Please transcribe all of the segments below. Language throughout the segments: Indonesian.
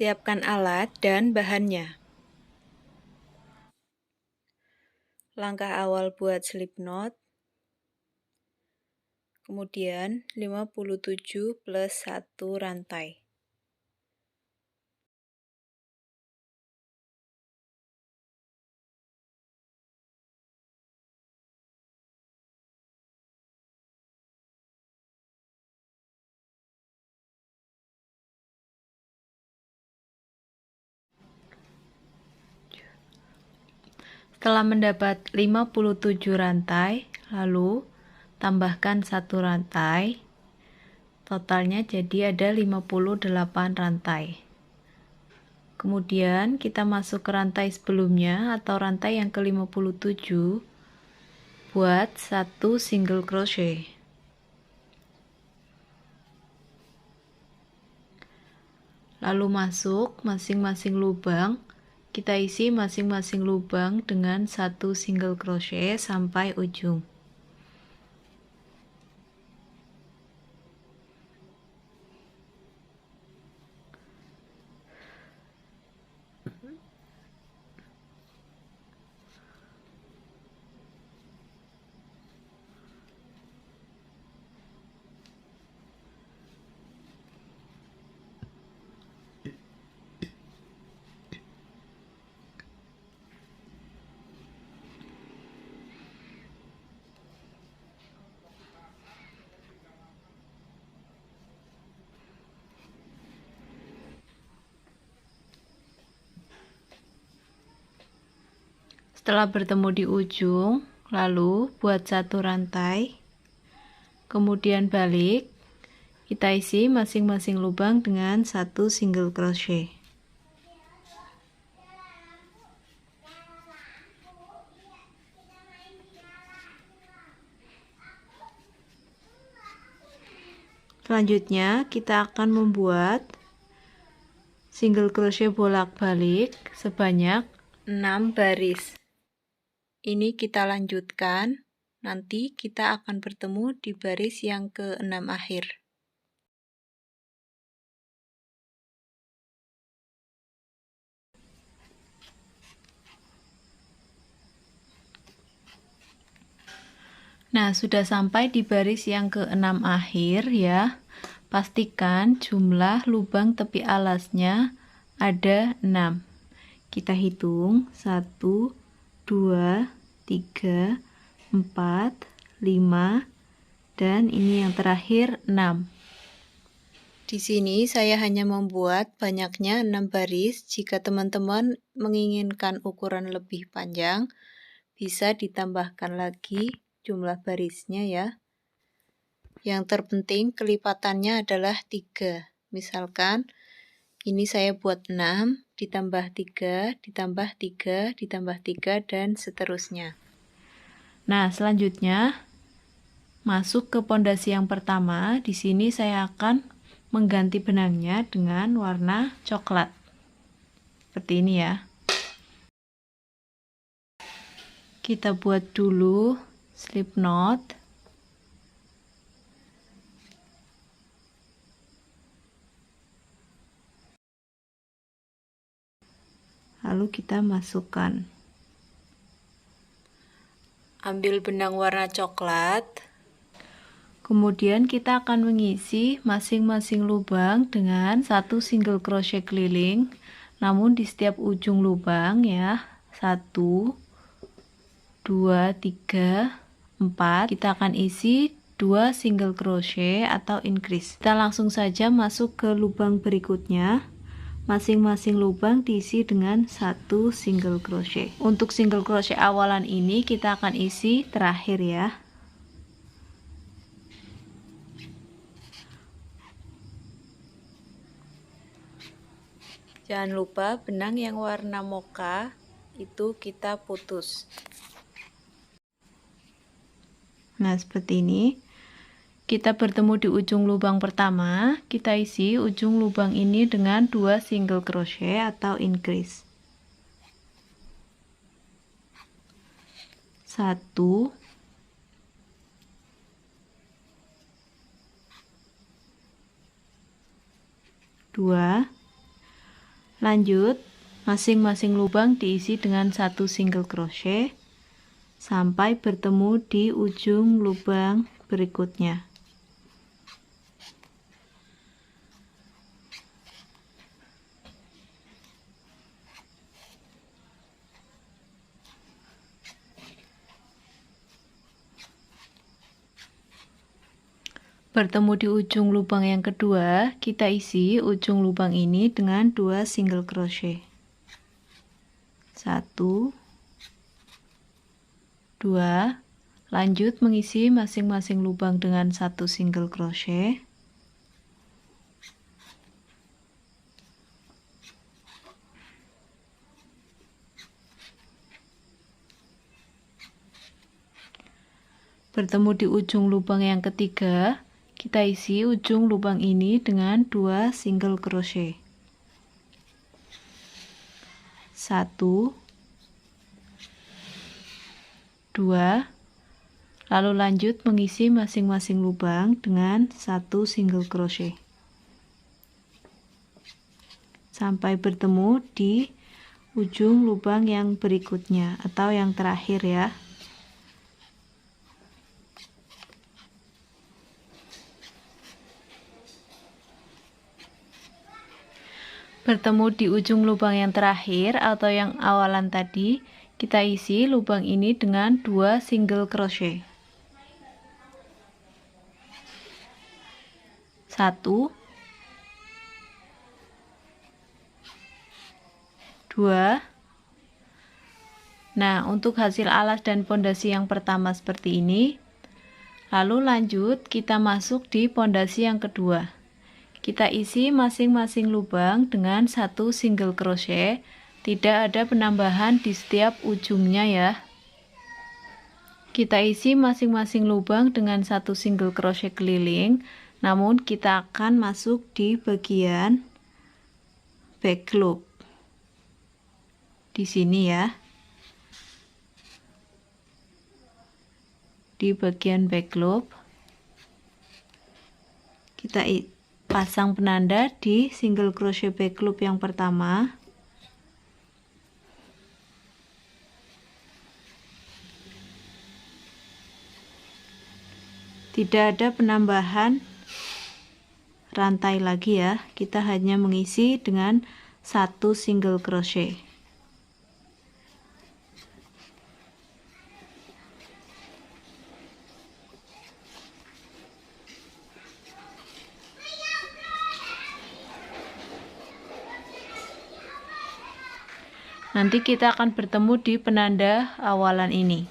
Siapkan alat dan bahannya. Langkah awal buat slip knot. Kemudian 57 plus 1 rantai. Setelah mendapat 57 rantai, lalu tambahkan 1 rantai. Totalnya jadi ada 58 rantai. Kemudian kita masuk ke rantai sebelumnya atau rantai yang ke-57 buat 1 single crochet. Lalu masuk masing-masing lubang. Kita isi masing-masing lubang dengan 1 single crochet sampai ujung. Setelah bertemu di ujung, lalu buat 1 rantai, kemudian balik, kita isi masing-masing lubang dengan 1 single crochet. Selanjutnya kita akan membuat single crochet bolak-balik sebanyak 6 baris. Ini kita lanjutkan, nanti kita akan bertemu di baris yang ke-6 akhir. Nah, sudah sampai di baris yang ke-6 akhir ya. Pastikan jumlah lubang tepi alasnya ada 6. Kita hitung 1, 2, 3, 4, 5, dan ini yang terakhir 6. Di sini saya hanya membuat banyaknya 6 baris. Jika teman-teman menginginkan ukuran lebih panjang, bisa ditambahkan lagi jumlah barisnya ya. Yang terpenting kelipatannya adalah 3. Misalkan ini saya buat 6, ditambah 3, ditambah 3, ditambah 3, dan seterusnya. Nah, selanjutnya masuk ke pondasi yang pertama. Di sini saya akan mengganti benangnya dengan warna coklat. Seperti ini ya. Kita buat dulu slip knot. Lalu kita masukkan. Ambil benang warna coklat. Kemudian kita akan mengisi masing-masing lubang dengan 1 single crochet keliling. Namun di setiap ujung lubang ya. 1, 2, 3, 4. Kita akan isi 2 single crochet atau increase. Kita langsung saja masuk ke lubang berikutnya. Masing-masing lubang diisi dengan 1 single crochet. Untuk single crochet awalan ini kita akan isi terakhir ya. Jangan lupa benang yang warna mocha itu kita putus. Nah, seperti ini. Kita bertemu di ujung lubang pertama, kita isi ujung lubang ini dengan 2 single crochet atau increase. 1, 2, Lanjut, masing-masing lubang diisi dengan 1 single crochet sampai bertemu di ujung lubang berikutnya. Bertemu di ujung lubang yang kedua, kita isi ujung lubang ini dengan 2 single crochet. 1, 2, lanjut mengisi masing-masing lubang dengan 1 single crochet. Bertemu di ujung lubang yang ketiga, kita isi ujung lubang ini dengan 2 single crochet. 1, 2, lalu lanjut mengisi masing-masing lubang dengan 1 single crochet sampai bertemu di ujung lubang yang berikutnya atau yang terakhir ya. Bertemu di ujung lubang yang terakhir atau yang awalan tadi, kita isi lubang ini dengan 2 single crochet. 1, 2. Nah, untuk hasil alas dan pondasi yang pertama seperti ini. Lalu lanjut kita masuk di pondasi yang kedua. Kita isi masing-masing lubang dengan 1 single crochet, tidak ada penambahan di setiap ujungnya ya. Kita isi masing-masing lubang dengan 1 single crochet keliling, namun kita akan masuk di bagian back loop. Di sini ya. Di bagian back loop kita pasang penanda di single crochet back loop yang pertama. Tidak ada penambahan rantai lagi ya, kita hanya mengisi dengan 1 single crochet. Nanti kita akan bertemu di penanda awalan ini.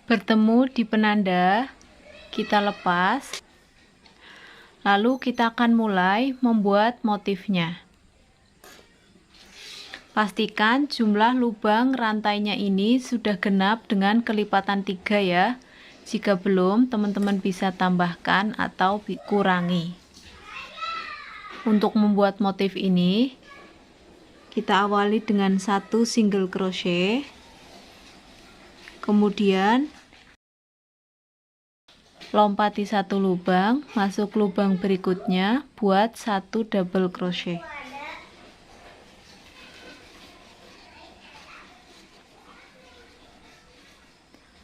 Bertemu di penanda, kita lepas. Lalu kita akan mulai membuat motifnya. Pastikan jumlah lubang rantainya ini sudah genap dengan kelipatan 3 ya. Jika belum, teman-teman bisa tambahkan atau kurangi. Untuk membuat motif ini, kita awali dengan 1 single crochet. Kemudian lompati 1 lubang, masuk lubang berikutnya, buat 1 double crochet.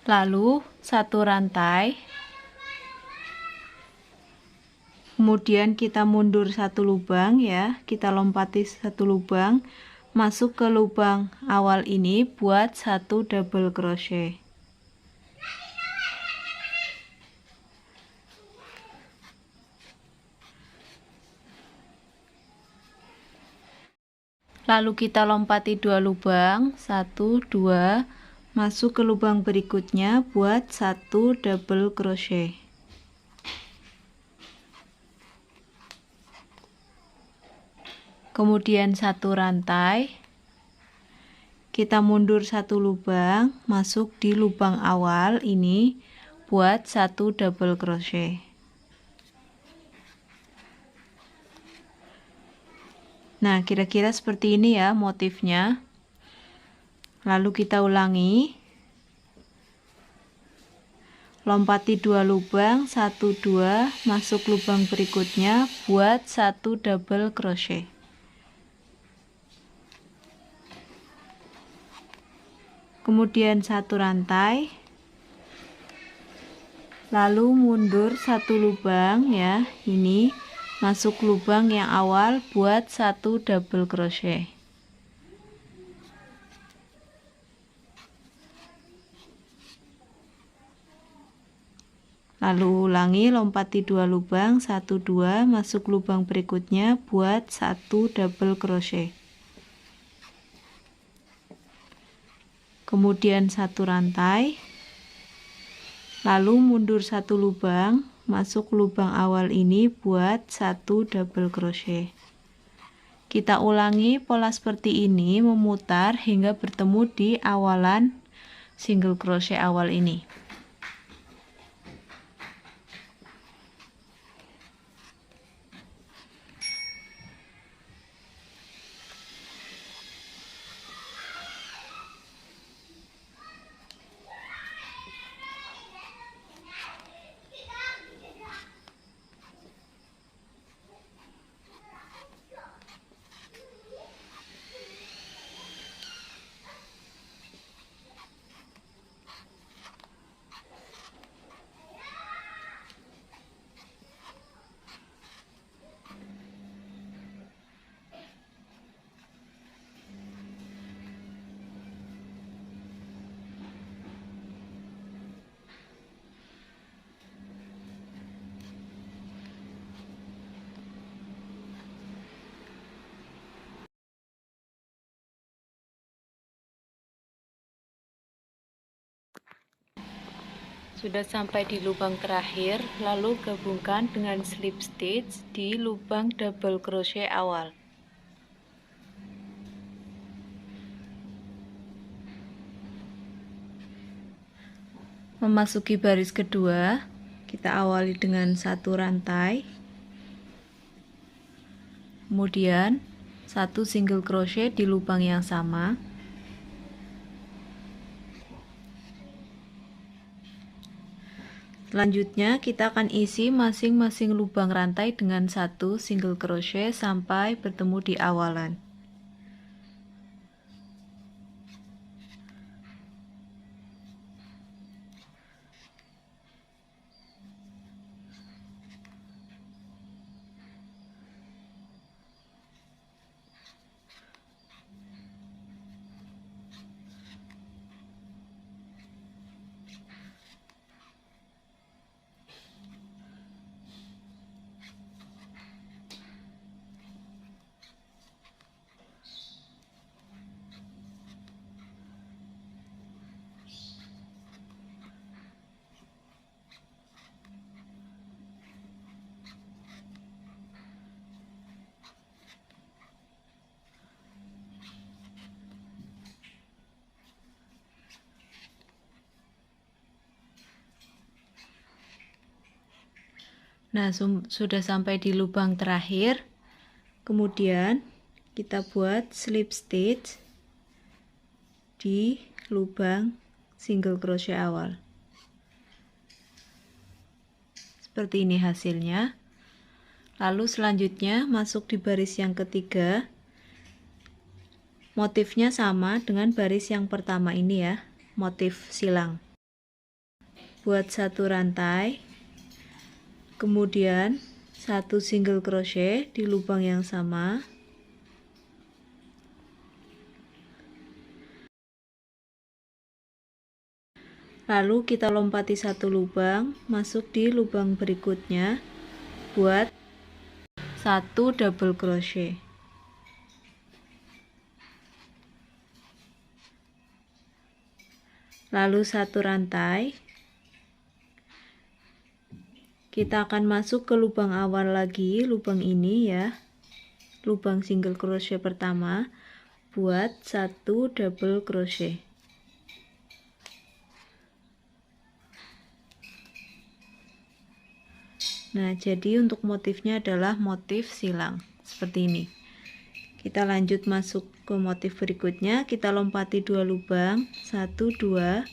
Lalu 1 rantai, kemudian kita mundur 1 lubang ya, kita lompati 1 lubang, masuk ke lubang awal ini buat 1 double crochet. Lalu kita lompati 2 lubang, 1, 2, masuk ke lubang berikutnya buat 1 double crochet. Kemudian 1 rantai, kita mundur 1 lubang, masuk di lubang awal ini buat 1 double crochet. Nah, kira-kira seperti ini ya motifnya. Lalu kita ulangi. lompati 2 lubang, 1 2, masuk lubang berikutnya, buat 1 double crochet. Kemudian 1 rantai, lalu mundur 1 lubang ya, ini masuk lubang yang awal, buat 1 double crochet. Lalu ulangi, lompati 2 lubang, 1 2, masuk lubang berikutnya, buat 1 double crochet. Kemudian 1 rantai, lalu mundur 1 lubang, masuk lubang awal ini, buat 1 double crochet. Kita ulangi pola seperti ini, memutar hingga bertemu di awalan single crochet awal ini. Sudah sampai di lubang terakhir, lalu gabungkan dengan slip stitch di lubang double crochet awal. Memasuki baris kedua, kita awali dengan 1 rantai, kemudian 1 single crochet di lubang yang sama. Selanjutnya kita akan isi masing-masing lubang rantai dengan 1 single crochet sampai bertemu di awalan. Nah, sudah sampai di lubang terakhir. Kemudian kita buat slip stitch di lubang single crochet awal. Seperti ini hasilnya. Lalu selanjutnya masuk di baris yang ketiga. Motifnya sama dengan baris yang pertama ini ya, motif silang. Buat 1 rantai, kemudian 1 single crochet di lubang yang sama, lalu kita lompati 1 lubang, masuk di lubang berikutnya, buat 1 double crochet. Lalu 1 rantai, kita akan masuk ke lubang awal lagi, lubang ini ya, lubang single crochet pertama, buat 1 double crochet. Nah, jadi untuk motifnya adalah motif silang seperti ini. Kita lanjut masuk ke motif berikutnya, kita lompati 2 lubang, 1 2,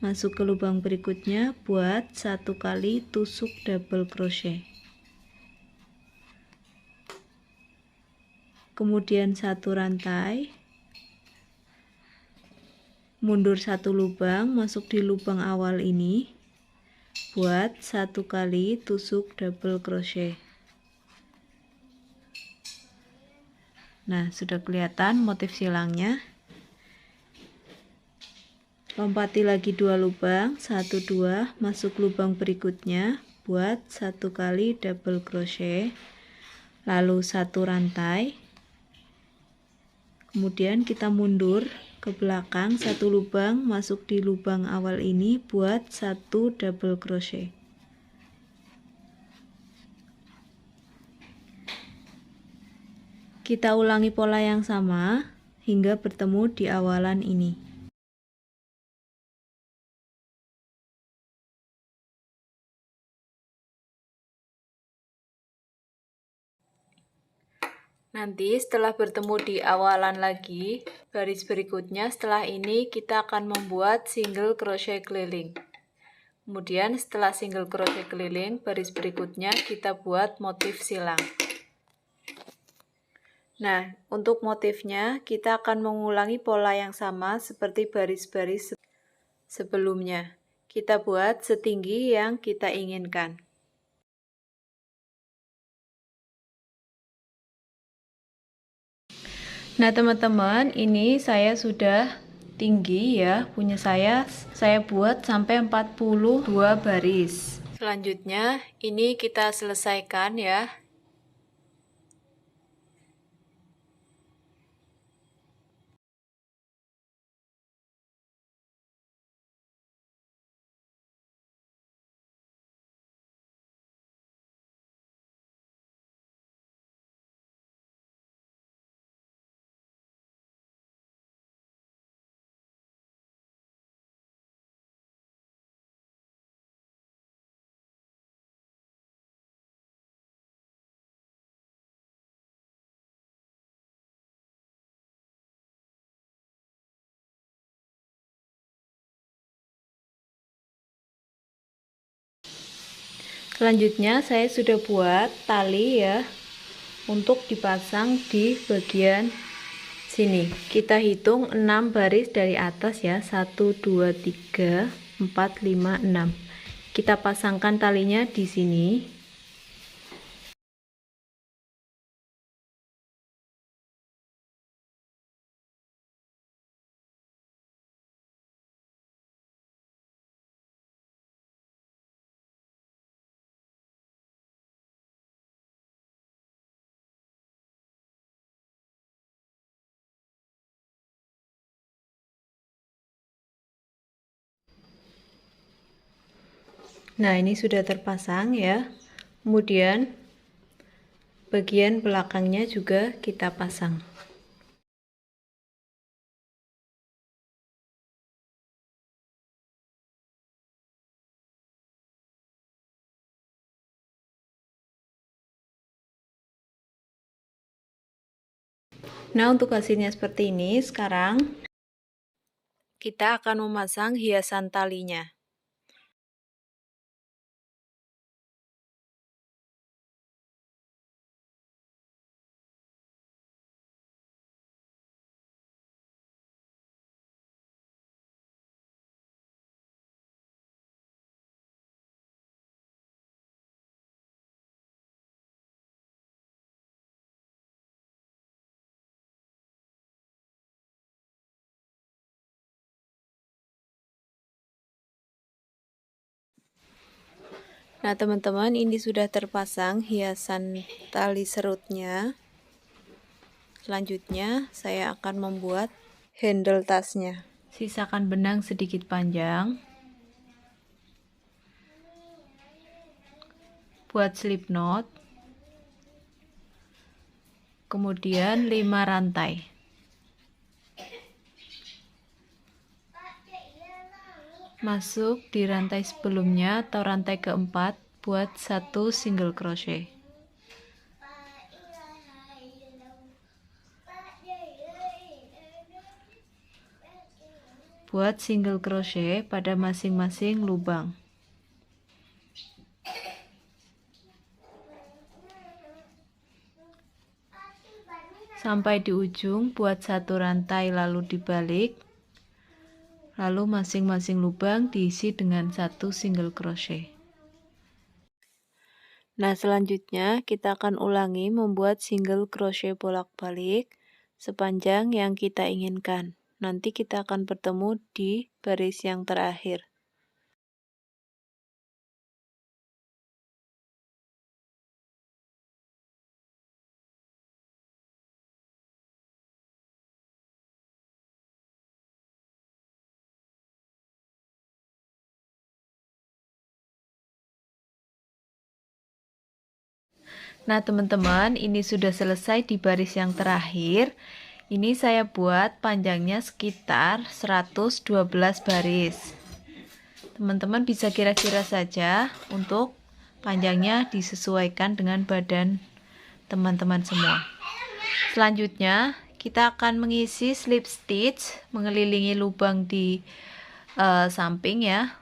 masuk ke lubang berikutnya, buat 1 kali tusuk double crochet. Kemudian 1 rantai, mundur 1 lubang, masuk di lubang awal ini, buat 1 kali tusuk double crochet. Nah, sudah kelihatan motif silangnya. Lompati lagi 2 lubang, 1 2, masuk lubang berikutnya, buat 1 kali double crochet, lalu 1 rantai. Kemudian kita mundur ke belakang 1 lubang, masuk di lubang awal ini, buat 1 double crochet. Kita ulangi pola yang sama hingga bertemu di awalan ini. Nanti setelah bertemu di awalan lagi, baris berikutnya setelah ini kita akan membuat single crochet keliling. Kemudian setelah single crochet keliling, baris berikutnya kita buat motif silang. Nah, untuk motifnya kita akan mengulangi pola yang sama seperti baris-baris sebelumnya. Kita buat setinggi yang kita inginkan. Nah teman-teman, ini saya sudah tinggi ya, punya saya buat sampai 42 baris. Selanjutnya ini kita selesaikan ya. Selanjutnya saya sudah buat tali ya untuk dipasang di bagian sini. Kita hitung 6 baris dari atas ya, 1 2 3 4 5 6. Kita pasangkan talinya di sini. Nah, ini sudah terpasang ya. Kemudian bagian belakangnya juga kita pasang. Nah, untuk hasilnya seperti ini. Sekarang kita akan memasang hiasan talinya. Nah teman-teman, ini sudah terpasang hiasan tali serutnya. Selanjutnya saya akan membuat handle tasnya. Sisakan benang sedikit panjang. Buat slip knot. Kemudian 5 rantai. Masuk di rantai sebelumnya atau rantai keempat, buat 1 single crochet. buat single crochet pada masing-masing lubang. Sampai di ujung buat satu rantai lalu dibalik, lalu masing-masing lubang diisi dengan satu single crochet. Nah, selanjutnya kita akan ulangi membuat single crochet bolak-balik sepanjang yang kita inginkan. Nanti kita akan bertemu di baris yang terakhir. Nah, teman-teman, ini sudah selesai di baris yang terakhir. Ini saya buat panjangnya sekitar 112 baris. Teman-teman bisa kira-kira saja untuk panjangnya disesuaikan dengan badan teman-teman semua. Selanjutnya, kita akan mengisi slip stitch mengelilingi lubang di samping ya.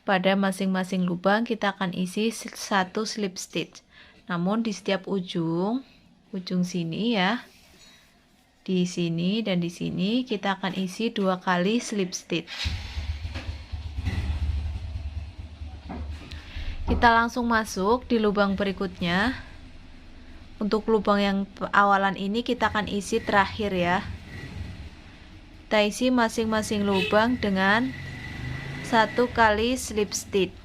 Pada masing-masing lubang kita akan isi satu slip stitch. Namun di setiap ujung sini ya, di sini dan di sini kita akan isi 2 kali slip stitch. Kita langsung masuk di lubang berikutnya. Untuk lubang yang awalan ini kita akan isi terakhir ya. Kita isi masing-masing lubang dengan 1 kali slip stitch.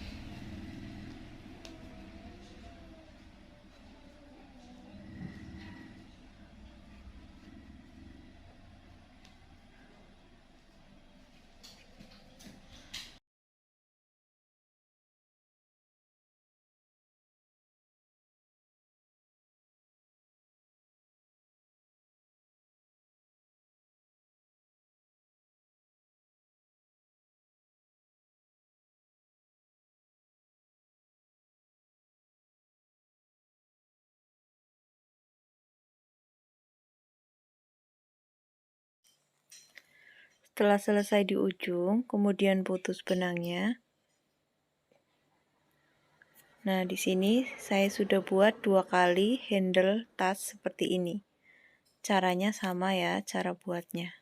Setelah selesai di ujung, kemudian putus benangnya. Nah, di sini saya sudah buat 2 kali handle tas seperti ini. Caranya sama ya, cara buatnya.